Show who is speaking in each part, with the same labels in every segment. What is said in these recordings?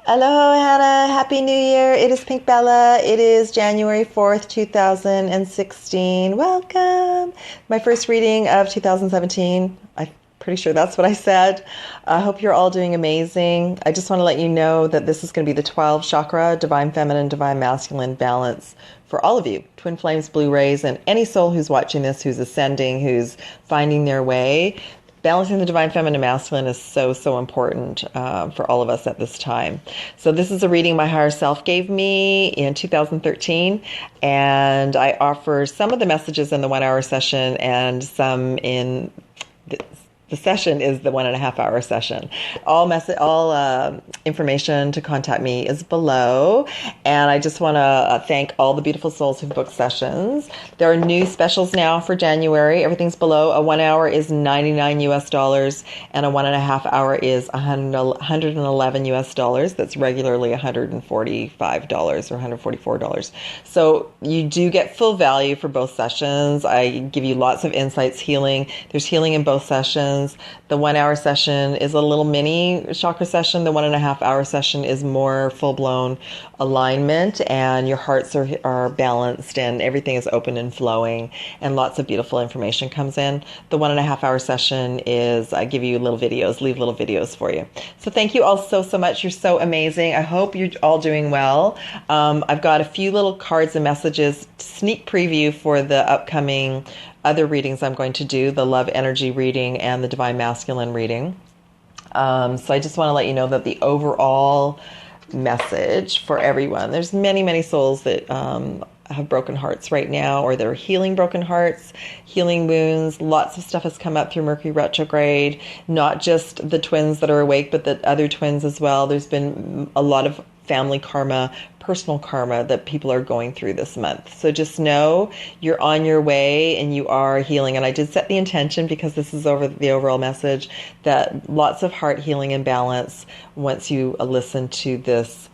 Speaker 1: Aloha, Hannah. Happy New Year. It is Pink Bella. It is January 4th, 2016. Welcome. My first reading of 2017. I'm pretty sure that's what I said. I hope you're all doing amazing. I just want to let you know that this is going to be the 12 chakra, divine feminine, divine masculine balance for all of you, twin flames, blue rays, and any soul who's watching this, who's ascending, who's finding their way. Balancing the divine feminine and masculine is so important for all of us at this time. So this is a reading my higher self gave me in 2013, and I offer some of the messages in the 1 hour session and some in the session is the 1.5 hour session. All information to contact me is below. And I just want to thank all the beautiful souls who've booked sessions. There are new specials now for January. Everything's below. A 1 hour is $99 US, and a 1.5 hour is $111 US. That's regularly $145 or $144. So you do get full value for both sessions. I give you lots of insights, healing. There's healing in both sessions. The 1 hour session is a little mini chakra session. The 1.5 hour session is more full-blown alignment, and your hearts are balanced and everything is open and flowing, and lots of beautiful information comes in. The 1.5 hour session is I give you little videos, leave little videos for you. So thank you all so much. You're so amazing. I hope you're all doing well. I've got a few little cards and messages, sneak preview for the upcoming other readings I'm going to do, the love energy reading and the divine masculine reading. So I just want to let you know that the overall message for everyone, there's many souls that have broken hearts right now, or they're healing broken hearts, healing wounds. Lots of stuff has come up through Mercury retrograde, not just the twins that are awake, but the other twins as well. There's been a lot of family karma, personal karma that people are going through this month. So just know you're on your way and you are healing. And I did set the intention, because this is over the overall message, that lots of heart healing and balance once you listen to this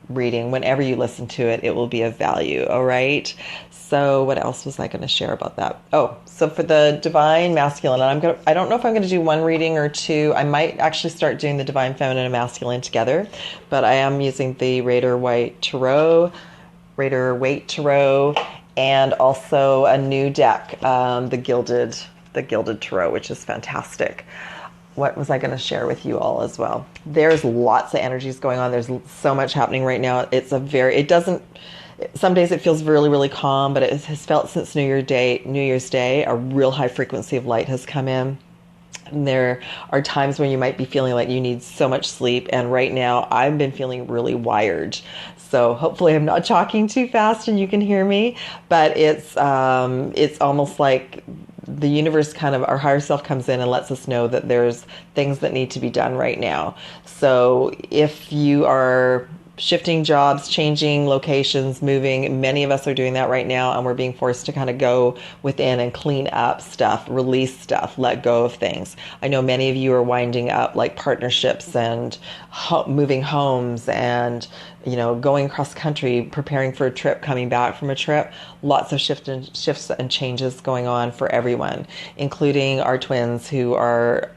Speaker 1: reading. Whenever you listen to it, it will be of value. All right. So what else was I going to share about that? Oh, so for the divine masculine, I don't know if I'm going to do one reading or two. I might actually start doing the divine feminine and masculine together, but I am using the Rider-Waite Tarot, and also a new deck, the Gilded Tarot, which is fantastic. What was I going to share with you all as well? There's lots of energies going on. There's so much happening right now. Some days it feels really calm, but it has felt since New Year's Day, a real high frequency of light has come in. And there are times when you might be feeling like you need so much sleep. And right now I've been feeling really wired. So hopefully I'm not talking too fast and you can hear me, but it's almost like the universe our higher self comes in and lets us know that there's things that need to be done right now. So if you are shifting jobs, changing locations, moving. Many of us are doing that right now, and we're being forced to kind of go within and clean up stuff, release stuff, let go of things. I know many of you are winding up like partnerships and moving homes and, going across country, preparing for a trip, coming back from a trip. Lots of shifts and changes going on for everyone, including our twins who are,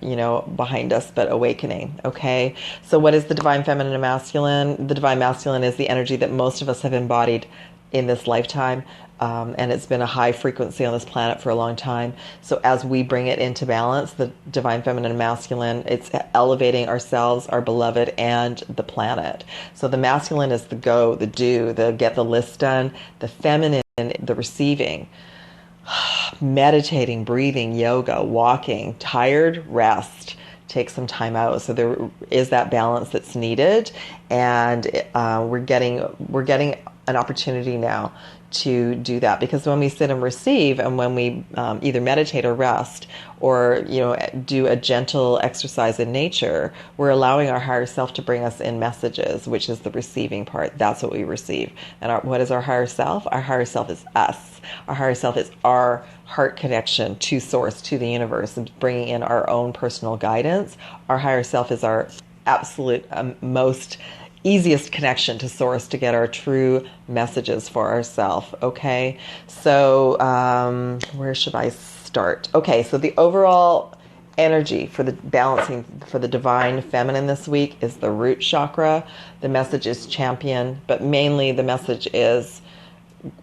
Speaker 1: behind us, but awakening. Okay. So what is the divine feminine and masculine? The divine masculine is the energy that most of us have embodied in this lifetime. And it's been a high frequency on this planet for a long time. So as we bring it into balance, the divine feminine and masculine, it's elevating ourselves, our beloved, and the planet. So the masculine is the go, the do, the get the list done. The feminine, the receiving, meditating, breathing, yoga, walking, tired, rest. Take some time out. So there is that balance that's needed, and we're getting an opportunity now to do that, because when we sit and receive, and when we either meditate or rest, or do a gentle exercise in nature, we're allowing our higher self to bring us in messages, which is the receiving part. That's what we receive. And what is our higher self? Our higher self is us. Our higher self is our heart connection to source, to the universe, and bringing in our own personal guidance. Our higher self is our absolute most easiest connection to source to get our true messages for ourselves. Okay, so where should I start? Okay, so the overall energy for the balancing for the divine feminine this week is the root chakra. The message is champion, but mainly the message is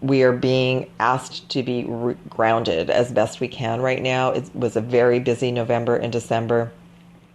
Speaker 1: we are being asked to be grounded as best we can right now. It was a very busy November and December.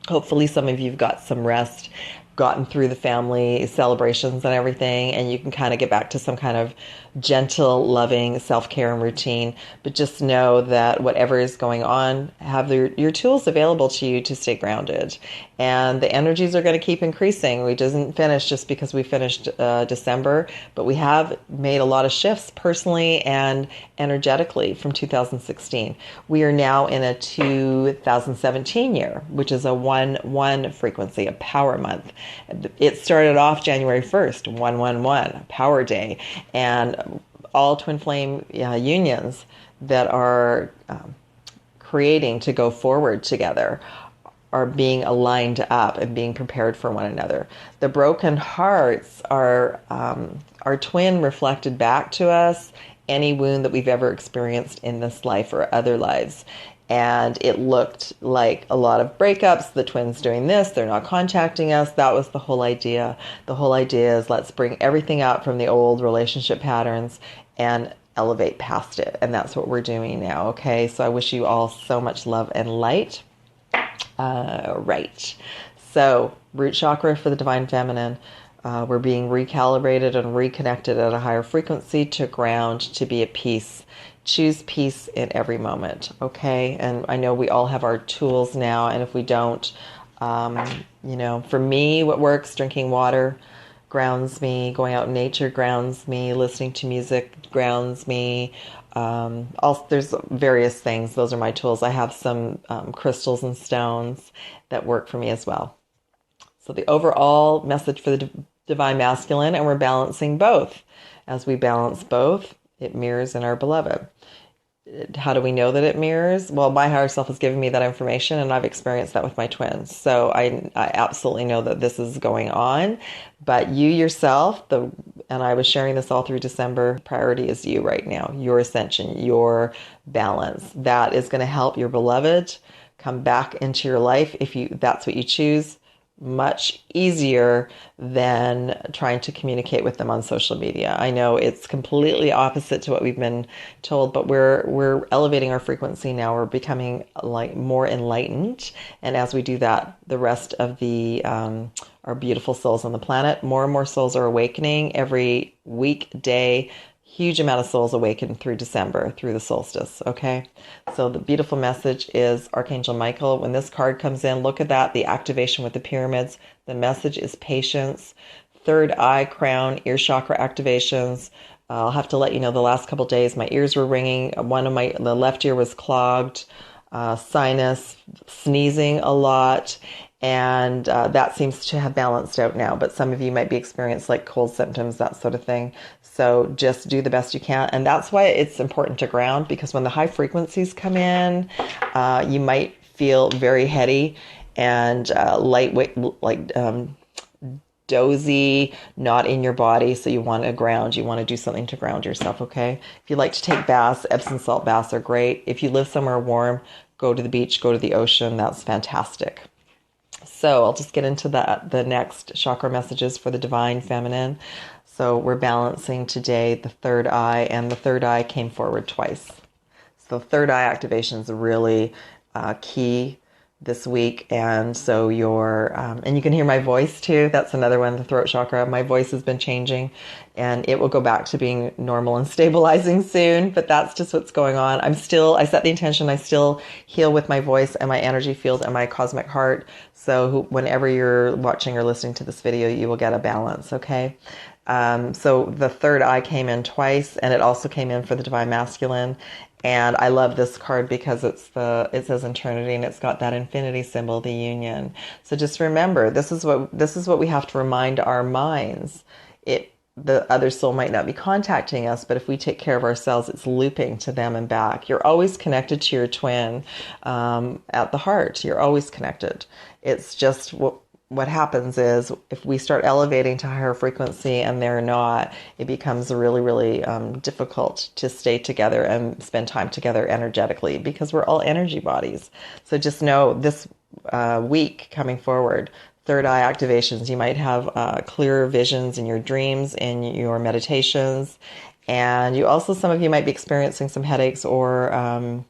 Speaker 1: Hopefully some of you've got some rest, gotten through the family celebrations and everything, and you can kind of get back to some kind of gentle, loving self-care and routine. But just know that whatever is going on, have your tools available to you to stay grounded. And the energies are going to keep increasing. We didn't finish just because we finished December, but we have made a lot of shifts personally and energetically from 2016. We are now in a 2017 year, which is a 1-1 frequency, a power month. It started off January 1st, 111, Power Day, and all twin flame unions that are creating to go forward together are being aligned up and being prepared for one another. The broken hearts are our twin reflected back to us any wound that we've ever experienced in this life or other lives. And it looked like a lot of breakups, the twins doing this, they're not contacting us. That was the whole idea. The whole idea is let's bring everything out from the old relationship patterns and elevate past it. And that's what we're doing now, okay? So I wish you all so much love and light. Right. So root chakra for the divine feminine. We're being recalibrated and reconnected at a higher frequency to ground, to be at peace. Choose peace in every moment, okay? And I know we all have our tools now, and if we don't, for me, what works, drinking water grounds me, going out in nature grounds me, listening to music grounds me. Also, there's various things. Those are my tools. I have some crystals and stones that work for me as well. So the overall message for the divine masculine, and we're balancing both. As we balance both, it mirrors in our beloved. How do we know that it mirrors? Well, my higher self has given me that information, and I've experienced that with my twins. So I absolutely know that this is going on. But you yourself, and I was sharing this all through December, priority is you right now, your ascension, your balance. That is going to help your beloved come back into your life if that's what you choose. Much easier than trying to communicate with them on social media. I know it's completely opposite to what we've been told, but we're elevating our frequency now. We're becoming like more enlightened, and as we do that, the rest of the our beautiful souls on the planet, more and more souls are awakening every week, day. Huge amount of souls awakened through December, through the solstice, okay? So the beautiful message is Archangel Michael. When this card comes in, look at that, the activation with the pyramids. The message is patience, third eye, crown, ear chakra activations. I'll have to let you know the last couple days, my ears were ringing. The left ear was clogged, sinus, sneezing a lot. And that seems to have balanced out now. But some of you might be experiencing like cold symptoms, that sort of thing. So just do the best you can. And that's why it's important to ground, because when the high frequencies come in, you might feel very heady and lightweight, like dozy, not in your body. So you want to ground. You want to do something to ground yourself, okay? If you like to take baths, Epsom salt baths are great. If you live somewhere warm, go to the beach, go to the ocean. That's fantastic. So I'll just get into the next chakra messages for the divine feminine. So we're balancing today the third eye, and the third eye came forward twice. So third eye activation is really key this week. And so and you can hear my voice too. That's another one, the throat chakra. My voice has been changing, and it will go back to being normal and stabilizing soon, but that's just what's going on. I set the intention, I still heal with my voice and my energy field and my cosmic heart. So whenever you're watching or listening to this video, you will get a balance, okay? So the third eye came in twice, and it also came in for the divine masculine. And I love this card because it says eternity, and it's got that infinity symbol, the union. So just remember, this is what we have to remind our minds. The other soul might not be contacting us, but if we take care of ourselves, it's looping to them and back. You're always connected to your twin at the heart. You're always connected. It's just what happens is if we start elevating to higher frequency and they're not, it becomes really, really difficult to stay together and spend time together energetically because we're all energy bodies. So just know this week coming forward, third eye activations, you might have clearer visions in your dreams, in your meditations. And you also, some of you might be experiencing some headaches or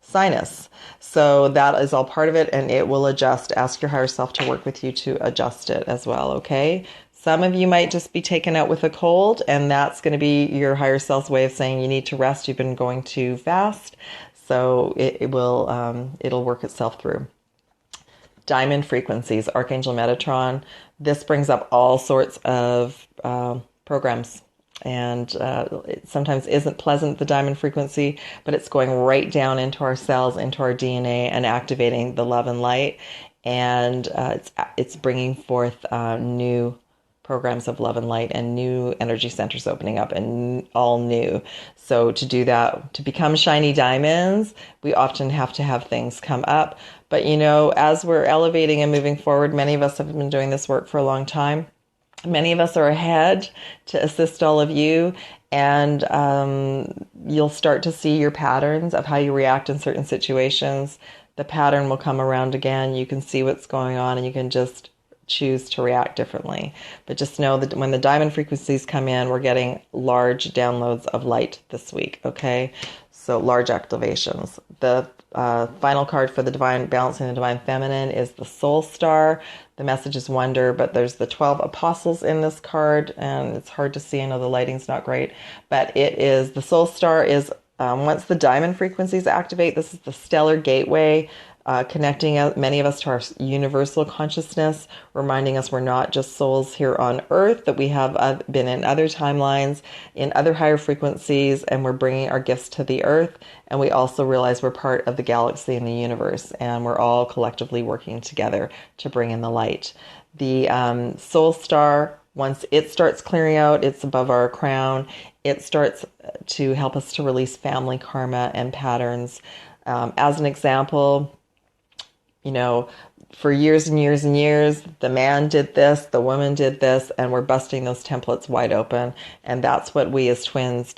Speaker 1: sinus. So that is all part of it, and it will adjust. Ask your higher self to work with you to adjust it as well, okay? Some of you might just be taken out with a cold, and that's going to be your higher self's way of saying you need to rest. You've been going too fast. So it'll work itself through. Diamond frequencies, Archangel Metatron. This brings up all sorts of programs. And it sometimes isn't pleasant, the diamond frequency, but it's going right down into our cells, into our DNA, and activating the love and light. And it's bringing forth new programs of love and light and new energy centers opening up and all new. So to do that, to become shiny diamonds, we often have to have things come up. But, you know, as we're elevating and moving forward, many of us have been doing this work for a long time. Many of us are ahead to assist all of you, and you'll start to see your patterns of how you react in certain situations. The pattern will come around again. You can see what's going on, and you can just choose to react differently. But just know that when the diamond frequencies come in, we're getting large downloads of light this week, okay? So large activations. The final card for the divine, balancing the divine feminine, is the soul star. The message is wonder, but there's the 12 apostles in this card, and it's hard to see. I know the lighting's not great, but it is, the soul star is, once the diamond frequencies activate, this is the stellar gateway, connecting many of us to our universal consciousness, reminding us we're not just souls here on earth, that we have been in other timelines, in other higher frequencies, and we're bringing our gifts to the earth. And we also realize we're part of the galaxy and the universe, and we're all collectively working together to bring in the light. The soul star, once it starts clearing out, it's above our crown, it starts to help us to release family karma and patterns. As an example, you know, for years and years and years, the man did this, the woman did this, and we're busting those templates wide open. And that's what we as twins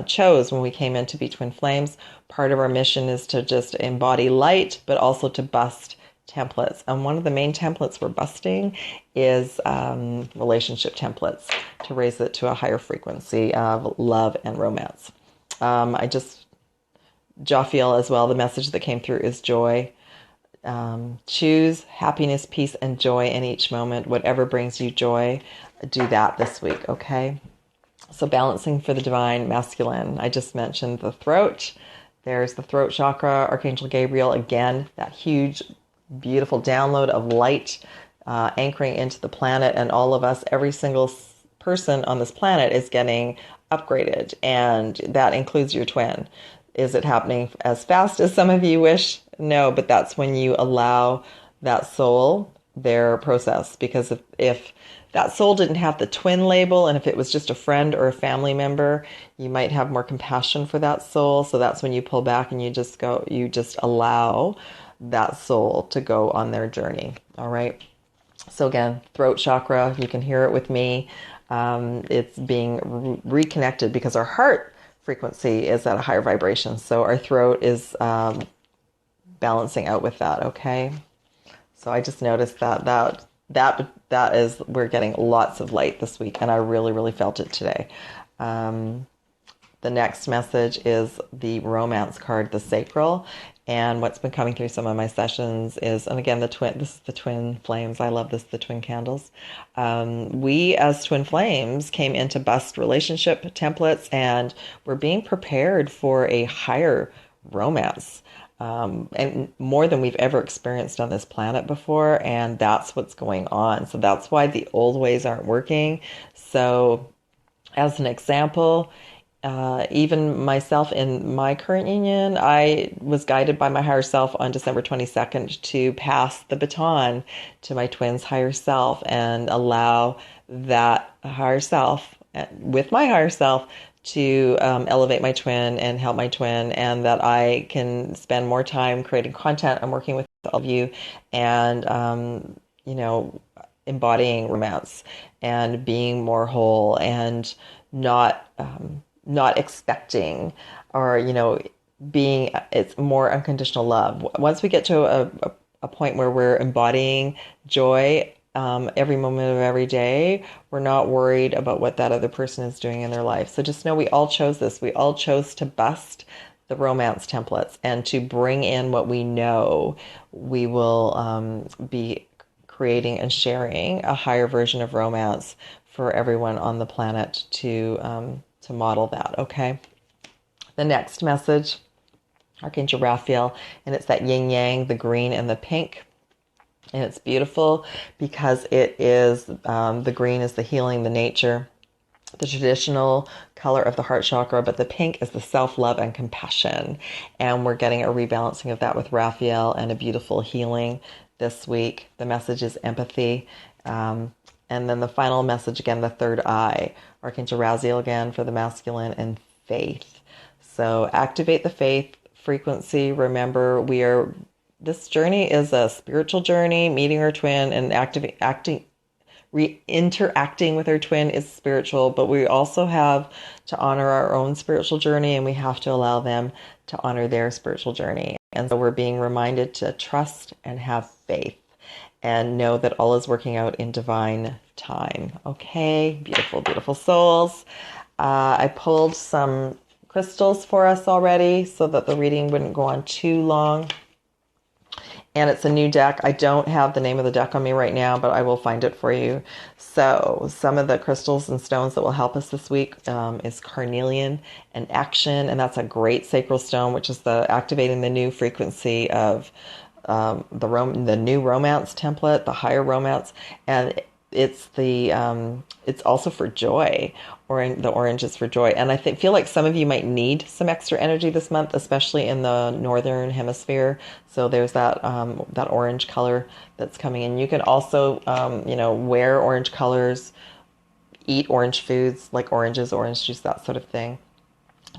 Speaker 1: chose when we came in to be twin flames. Part of our mission is to just embody light, but also to bust templates. And one of the main templates we're busting is relationship templates, to raise it to a higher frequency of love and romance. Jophiel as well, the message that came through is joy. Choose happiness, peace, and joy in each moment. Whatever brings you joy, do that this week, okay? So balancing for the divine masculine. I just mentioned the throat. There's the throat chakra, Archangel Gabriel. Again, that huge, beautiful download of light anchoring into the planet. And all of us, every single person on this planet is getting upgraded. And that includes your twin. Is it happening as fast as some of you wish? No, but that's when you allow that soul their process. Because if that soul didn't have the twin label, and if it was just a friend or a family member, you might have more compassion for that soul. So that's when you pull back and you just allow that soul to go on their journey. All right. So again, throat chakra, you can hear it with me. It's being reconnected because our heart frequency is at a higher vibration. So our throat is balancing out with that, okay? So I just noticed that is, we're getting lots of light this week, and I really, really felt it today. The next message is the romance card, the sacral. And what's been coming through some of my sessions is, and again, this is the twin flames. I love this, the twin candles. We as twin flames came in to bust relationship templates, and we're being prepared for a higher romance. And more than we've ever experienced on this planet before. And that's what's going on. So that's why the old ways aren't working. So as an example, even myself in my current union, I was guided by my higher self on December 22nd to pass the baton to my twin's higher self and allow that higher self, with my higher self, to elevate my twin and help my twin, and that I can spend more time creating content and working with all of you and embodying romance and being more whole and not not expecting, or being, it's more unconditional love. Once we get to a point where we're embodying joy every moment of every day, we're not worried about what that other person is doing in their life. So just know we all chose this. We all chose to bust the romance templates and to bring in what we know. We will be creating and sharing a higher version of romance for everyone on the planet to model that. Okay. The next message, Archangel Raphael, and it's that yin yang, the green and the pink. And it's beautiful because it is, the green is the healing, the nature, the traditional color of the heart chakra, but the pink is the self-love and compassion. And we're getting a rebalancing of that with Raphael and a beautiful healing this week. The message is empathy. And then the final message, again, the third eye, Archangel Raziel again for the masculine, and faith. So activate the faith frequency. Remember, this journey is a spiritual journey. Meeting our twin and interacting with our twin is spiritual, but we also have to honor our own spiritual journey, and we have to allow them to honor their spiritual journey. And so we're being reminded to trust and have faith and know that all is working out in divine time. Okay, beautiful, beautiful souls. I pulled some crystals for us already so that the reading wouldn't go on too long. And it's a new deck. I don't have the name of the deck on me right now, but I will find it for you. So some of the crystals and stones that will help us this week is carnelian and action. And that's a great sacral stone, which is activating the new frequency of the new romance template, the higher romance. And it's it's also for joy, or the orange is for joy. And I feel like some of you might need some extra energy this month, especially in the northern hemisphere. So there's that orange color that's coming in. You can also wear orange colors, eat orange foods like oranges, orange juice, that sort of thing,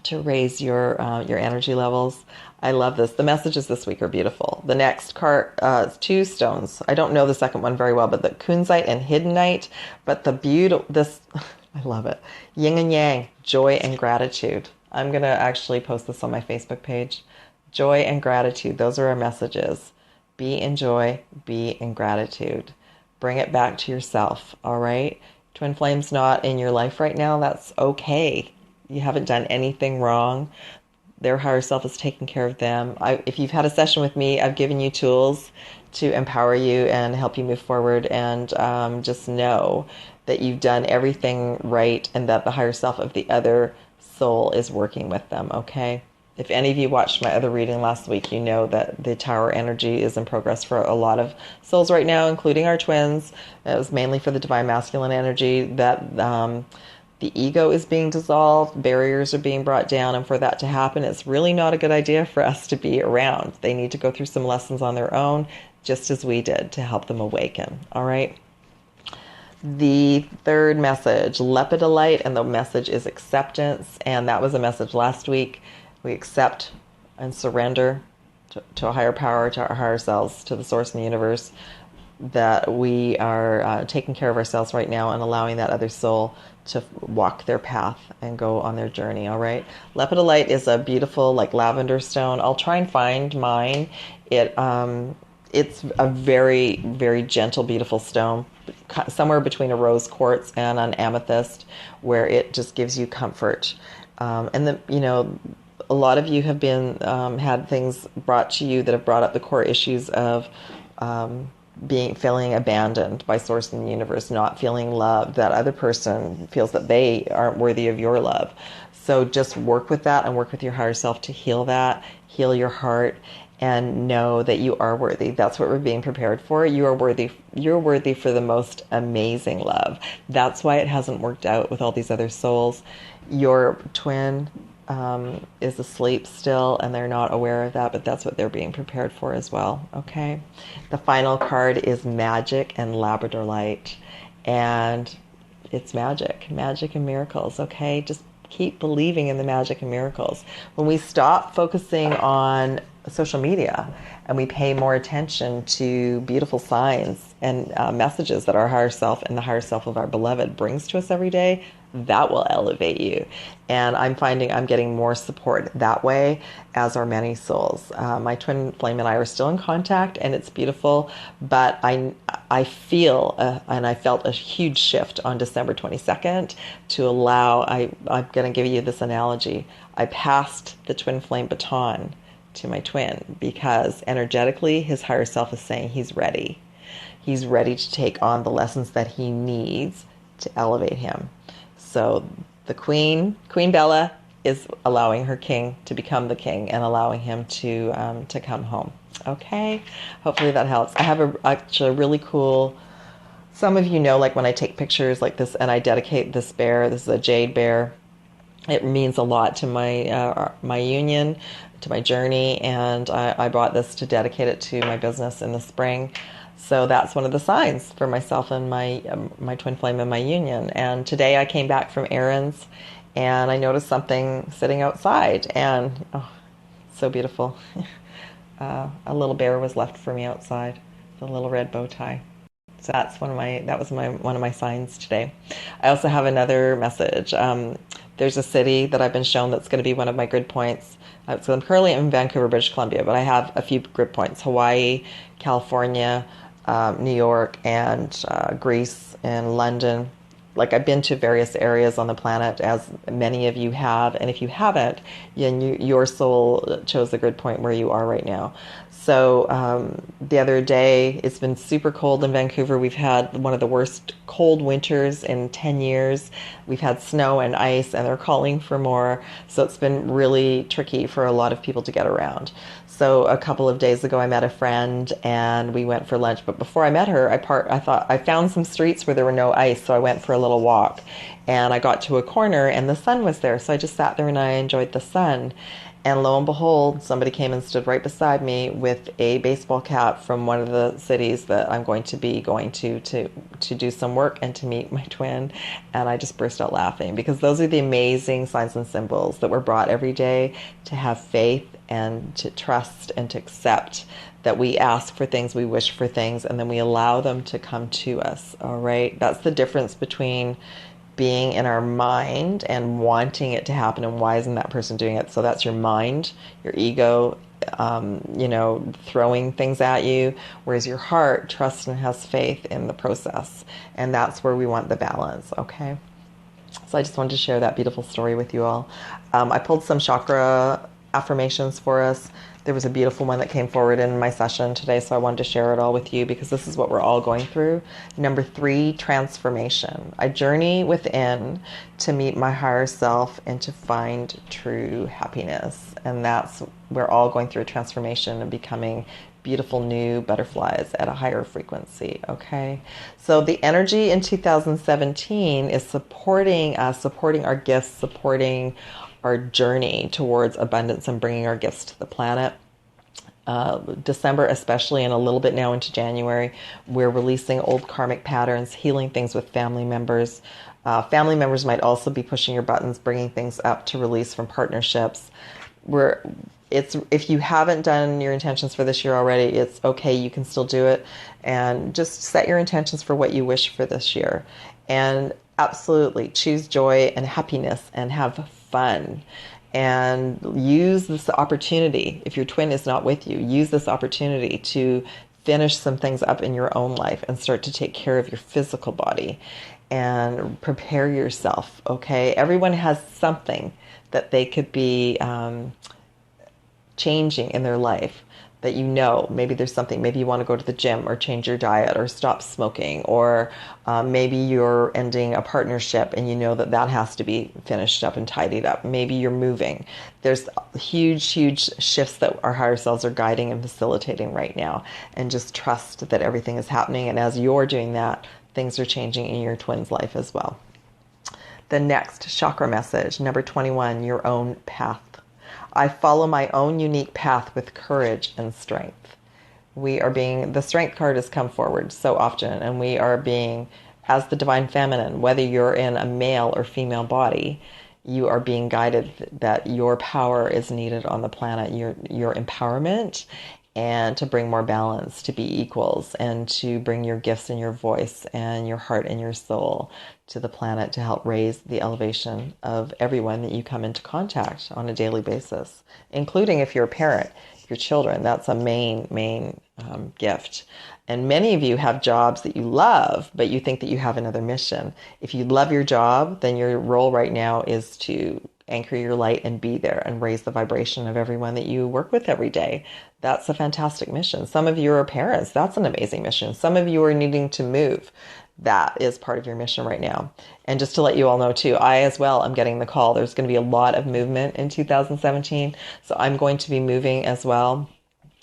Speaker 1: to raise your energy levels. I love this. The messages this week are beautiful. The next card, two stones. I don't know the second one very well, but the kunzite and hiddenite. But this, I love it. Yin and yang, joy and gratitude. I'm going to actually post this on my Facebook page. Joy and gratitude. Those are our messages. Be in joy, be in gratitude. Bring it back to yourself. All right. Twin flame's not in your life right now. That's okay. You haven't done anything wrong. Their higher self is taking care of them. If you've had a session with me, I've given you tools to empower you and help you move forward. And just know that you've done everything right, and that the higher self of the other soul is working with them. Okay. If any of you watched my other reading last week, you know that the tower energy is in progress for a lot of souls right now, including our twins. It was mainly for the divine masculine energy that the ego is being dissolved, barriers are being brought down, and for that to happen, it's really not a good idea for us to be around. They need to go through some lessons on their own, just as we did, to help them awaken. All right. The third message, lepidolite, and the message is acceptance. And that was a message last week. We accept and surrender to a higher power, to our higher selves, to the source in the universe, that we are taking care of ourselves right now and allowing that other soul to walk their path and go on their journey. All right. Lepidolite is a beautiful, like, lavender stone. I'll try and find mine. It's a very, very gentle, beautiful stone, somewhere between a rose quartz and an amethyst, where it just gives you comfort. And a lot of you have been had things brought to you that have brought up the core issues of feeling abandoned by source in the universe, not feeling loved. That other person feels that they aren't worthy of your love. So just work with that and work with your higher self to heal that, heal your heart, and know that you are worthy. That's what we're being prepared for. You are worthy. You're worthy for the most amazing love. That's why it hasn't worked out with all these other souls. Your twin is asleep still, and they're not aware of that, but that's what they're being prepared for as well. Okay. The final card is magic and labradorite, and it's magic and miracles. Okay. Just keep believing in the magic and miracles. When we stop focusing on social media and we pay more attention to beautiful signs and messages that our higher self and the higher self of our beloved brings to us every day, that will elevate you. And I'm finding I'm getting more support that way, as are many souls. My twin flame and I are still in contact, and it's beautiful. But I feel and I felt a huge shift on December 22nd to allow. I'm going to give you this analogy. I passed the twin flame baton to my twin because energetically, his higher self is saying he's ready. He's ready to take on the lessons that he needs to elevate him. So the Queen Bella, is allowing her king to become the king and allowing him to come home. Okay, hopefully that helps. I have actually a really cool. Some of you know, like when I take pictures like this and I dedicate this bear. This is a jade bear. It means a lot to my union, to my journey, and I bought this to dedicate it to my business in the spring. So that's one of the signs for myself and my twin flame and my union. And today I came back from errands, and I noticed something sitting outside, and oh, so beautiful. A little bear was left for me outside, with a little red bow tie. So that's one of my signs today. I also have another message. There's a city that I've been shown that's going to be one of my grid points. So I'm currently in Vancouver, British Columbia, but I have a few grid points: Hawaii, California, New York, and Greece and London. Like, I've been to various areas on the planet, as many of you have, and if you haven't, your soul chose the grid point where you are right now. So the other day, it's been super cold in Vancouver. We've had one of the worst cold winters in 10 years. We've had snow and ice, and they're calling for more. So it's been really tricky for a lot of people to get around. So a couple of days ago, I met a friend, and we went for lunch. But before I met her, I thought I found some streets where there were no ice, so I went for a little walk. And I got to a corner, and the sun was there. So I just sat there and I enjoyed the sun. And lo and behold, somebody came and stood right beside me with a baseball cap from one of the cities that I'm going to be going to do some work and to meet my twin. And I just burst out laughing, because those are the amazing signs and symbols that we're brought every day to have faith and to trust and to accept that we ask for things, we wish for things, and then we allow them to come to us. All right? That's the difference between being in our mind and wanting it to happen, and why isn't that person doing it? So that's your mind, your ego, throwing things at you, whereas your heart trusts and has faith in the process. And that's where we want the balance, okay? So I just wanted to share that beautiful story with you all. I pulled some chakra affirmations for us. There was a beautiful one that came forward in my session today, so I wanted to share it all with you, because this is what we're all going through. Number 3, transformation. I journey within to meet my higher self and to find true happiness. And we're all going through a transformation and becoming beautiful new butterflies at a higher frequency, okay? So the energy in 2017 is supporting us, supporting our gifts, supporting our journey towards abundance and bringing our gifts to the planet. December especially, and a little bit now into January, we're releasing old karmic patterns, healing things with family members. Family members might also be pushing your buttons, bringing things up to release from partnerships. If you haven't done your intentions for this year already, it's okay. You can still do it, and just set your intentions for what you wish for this year. And absolutely choose joy and happiness and have fun, and use this opportunity. If your twin is not with you, use this opportunity to finish some things up in your own life and start to take care of your physical body and prepare yourself, okay? Everyone has something that they could be changing in their life, that maybe there's something, maybe you want to go to the gym or change your diet or stop smoking, or maybe you're ending a partnership and you know that has to be finished up and tidied up. Maybe you're moving. There's huge shifts that our higher selves are guiding and facilitating right now, and just trust that everything is happening, and as you're doing that, things are changing in your twin's life as well. The next chakra message, number 21, your own path. I follow my own unique path with courage and strength. The strength card has come forward so often, and we are being, as the divine feminine, whether you're in a male or female body, you are being guided that your power is needed on the planet, your empowerment, and to bring more balance, to be equals, and to bring your gifts and your voice and your heart and your soul to the planet to help raise the elevation of everyone that you come into contact on a daily basis, including if you're a parent, your children. That's a main gift. And many of you have jobs that you love, but you think that you have another mission. If you love your job, then your role right now is to anchor your light and be there and raise the vibration of everyone that you work with every day. That's a fantastic mission. Some of you are parents. That's an amazing mission. Some of you are needing to move. That is part of your mission right now. And just to let you all know too, I as well am getting the call. There's going to be a lot of movement in 2017. So I'm going to be moving as well.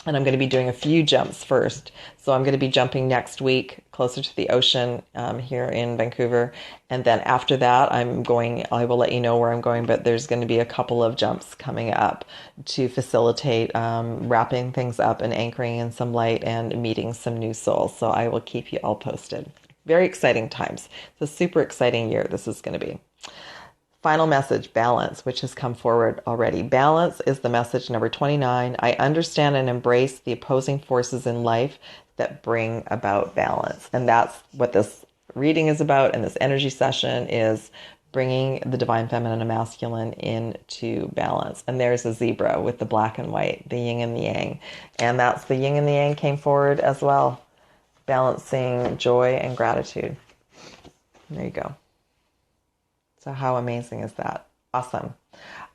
Speaker 1: And I'm going to be doing a few jumps first. So I'm going to be jumping next week closer to the ocean here in Vancouver. And then after that, I will let you know where I'm going, but there's going to be a couple of jumps coming up to facilitate wrapping things up and anchoring in some light and meeting some new souls. So I will keep you all posted. Very exciting times. It's a super exciting year this is going to be. Final message, balance, which has come forward already. Balance is the message number 29. I understand and embrace the opposing forces in life that bring about balance. And that's what this reading is about. And this energy session is bringing the divine feminine and masculine into balance. And there's a zebra with the black and white, the yin and the yang. And that's the yin and the yang came forward as well. Balancing joy and gratitude. There you go. So how amazing is that? Awesome.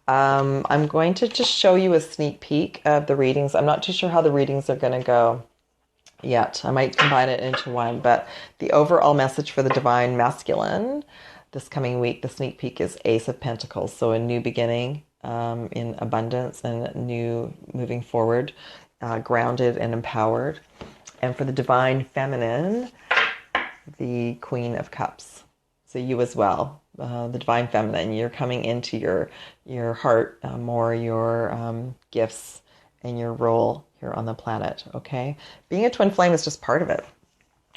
Speaker 1: I'm going to just show you a sneak peek of the readings. I'm not too sure how the readings are going to go yet. I might combine it into one, but the overall message for the divine masculine this coming week, the sneak peek is Ace of Pentacles. So a new beginning in abundance and new moving forward, grounded and empowered. And for the divine feminine, the Queen of Cups. So you as well. The divine feminine, you're coming into your heart more, your gifts and your role here on the planet, okay? Being a twin flame is just part of it.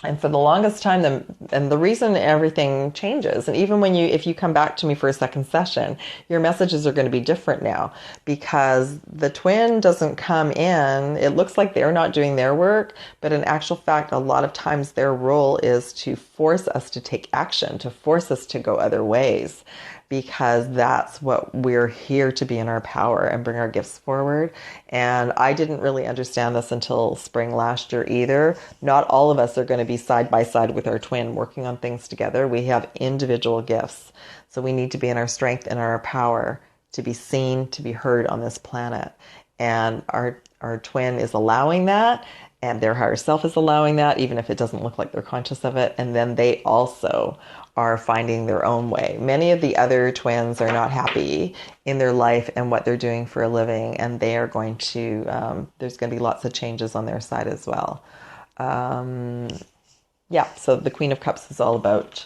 Speaker 1: And for the longest time, the reason everything changes, and even if you come back to me for a second session, your messages are going to be different now because the twin doesn't come in. It looks like they're not doing their work, but in actual fact, a lot of times their role is to force us to take action, to force us to go other ways, because that's what we're here to be in our power and bring our gifts forward. And I didn't really understand this until spring last year either. Not all of us are going to be side by side with our twin working on things together. We have individual gifts. So we need to be in our strength and our power to be seen, to be heard on this planet. And our twin is allowing that, and their higher self is allowing that, even if it doesn't look like they're conscious of it. And then they also are finding their own way. Many of the other twins are not happy in their life and what they're doing for a living, and they are going to, there's going to be lots of changes on their side as well. So the Queen of Cups is all about,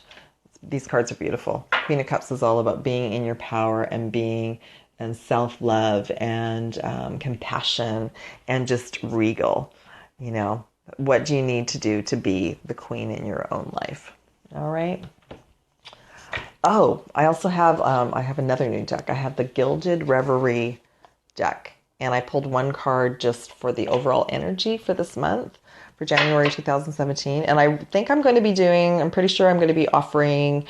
Speaker 1: these cards are beautiful. Queen of Cups is all about being in your power and being and self-love and compassion and just regal. You know, what do you need to do to be the queen in your own life? All right. Oh, I also have, I have another new deck. I have the Gilded Reverie deck, and I pulled one card just for the overall energy for this month, for January 2017. And I think I'm going to be I'm pretty sure I'm going to be offering,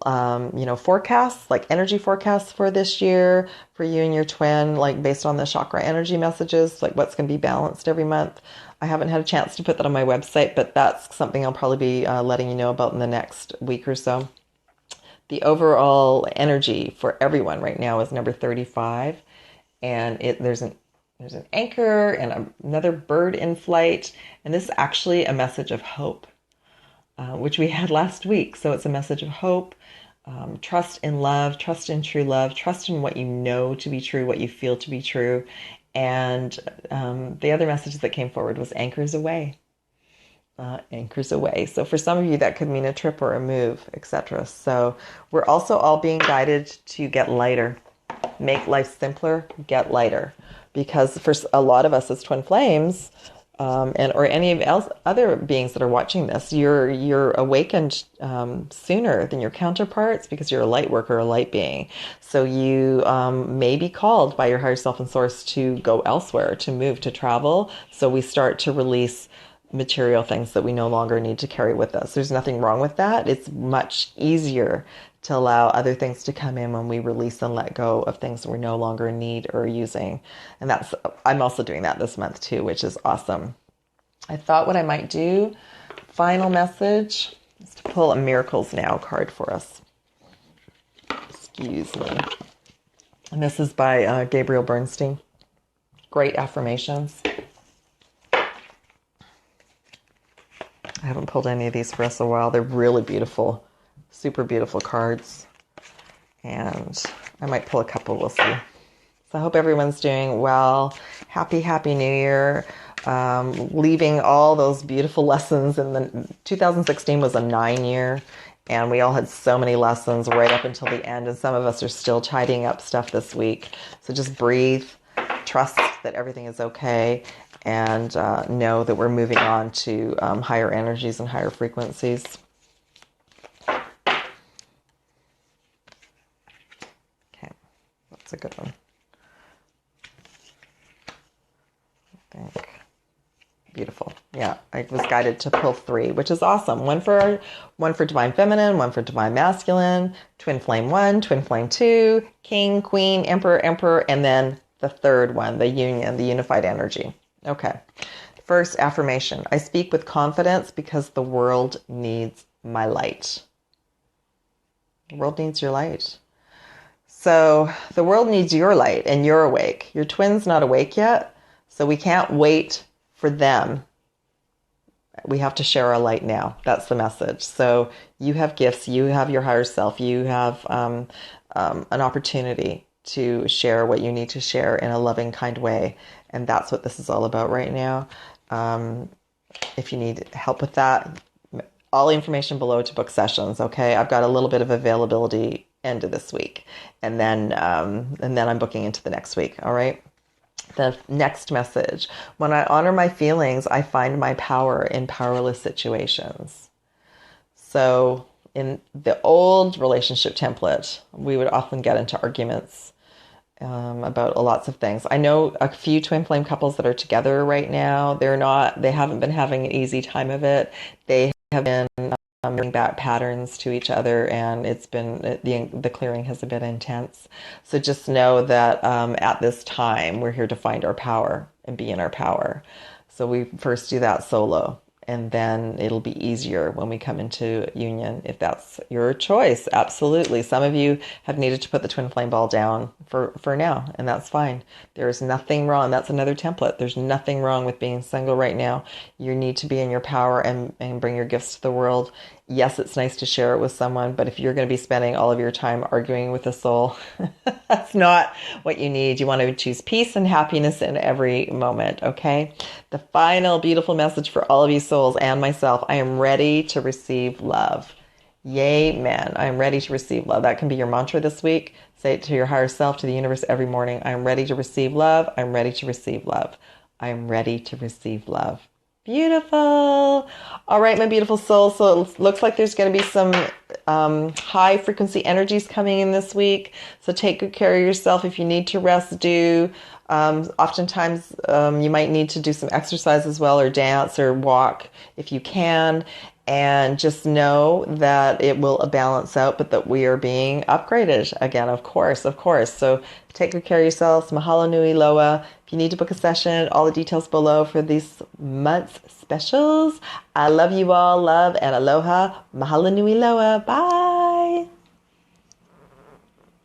Speaker 1: forecasts, like energy forecasts for this year for you and your twin, like based on the chakra energy messages, like what's going to be balanced every month. I haven't had a chance to put that on my website, but that's something I'll probably be letting you know about in the next week or so. The overall energy for everyone right now is number 35, and there's an anchor and another bird in flight, and this is actually a message of hope, which we had last week. So it's a message of hope, trust in love, trust in true love, trust in what you know to be true, what you feel to be true, and the other message that came forward was anchors away. Anchors away. So for some of you, that could mean a trip or a move, etc. So we're also all being guided to get lighter, make life simpler, get lighter. Because for a lot of us as twin flames, and or any of else other beings that are watching this, you're awakened sooner than your counterparts because you're a light worker, a light being. So you may be called by your higher self and source to go elsewhere, to move, to travel. So we start to release material things that we no longer need to carry with us. There's nothing wrong with that. It's much easier to allow other things to come in when we release and let go of things that we no longer need or using. And I'm also doing that this month too, which is awesome. I thought what I might do, final message, is to pull a Miracles Now card for us. Excuse me. And this is by Gabriel Bernstein. Great affirmations. I haven't pulled any of these for us in a while. They're really beautiful. Super beautiful cards. And I might pull a couple, we'll see. So I hope everyone's doing well. Happy New Year. Leaving all those beautiful lessons. 2016 was a 9-year, and we all had so many lessons right up until the end. And some of us are still tidying up stuff this week. So just breathe, trust that everything is okay, and know that we're moving on to higher energies and higher frequencies. That's a good one. I think. Beautiful. Yeah, I was guided to pull 3, which is awesome. One for Divine Feminine, one for Divine Masculine, Twin Flame 1, Twin Flame 2, King, Queen, Emperor, and then the third one, the Union, the unified energy. Okay. First affirmation. I speak with confidence because the world needs my light. The world needs your light. So the world needs your light, and you're awake. Your twin's not awake yet, so we can't wait for them. We have to share our light now. That's the message. So you have gifts, you have your higher self, you have an opportunity to share what you need to share in a loving, kind way. And that's what this is all about right now. If you need help with that, all the information below to book sessions, okay? I've got a little bit of availability end of this week, and then I'm booking into the next week, all right? The next message. When I honor my feelings, I find my power in powerless situations. So in the old relationship template, we would often get into arguments about lots of things. I know a few twin flame couples that are together right now. They haven't been having an easy time of it. They have been bringing back patterns to each other, and it's been the clearing has been intense. So just know that at this time we're here to find our power and be in our power. So we first do that solo, and then it'll be easier when we come into union, if that's your choice. Absolutely. Some of you have needed to put the twin flame ball down for now, and that's fine. There's nothing wrong. That's another template. There's nothing wrong with being single right now. You need to be in your power and bring your gifts to the world. Yes, it's nice to share it with someone, but if you're going to be spending all of your time arguing with a soul, that's not what you need. You want to choose peace and happiness in every moment, okay? The final beautiful message for all of you souls and myself, I am ready to receive love. Yay, man, I am ready to receive love. That can be your mantra this week. Say it to your higher self, to the universe every morning. I am ready to receive love. I'm ready to receive love. I am ready to receive love. Beautiful. All right, my beautiful soul. So it looks like there's going to be some high frequency energies coming in this week. So take good care of yourself. If you need to rest, do. Oftentimes you might need to do some exercise as well, or dance or walk if you can. And just know that it will balance out, but that we are being upgraded again, of course. So take good care of yourselves. Mahalo nui loa. If you need to book a session, all the details below for these month's specials. I love you all. Love and aloha. Mahalo nui loa. Bye.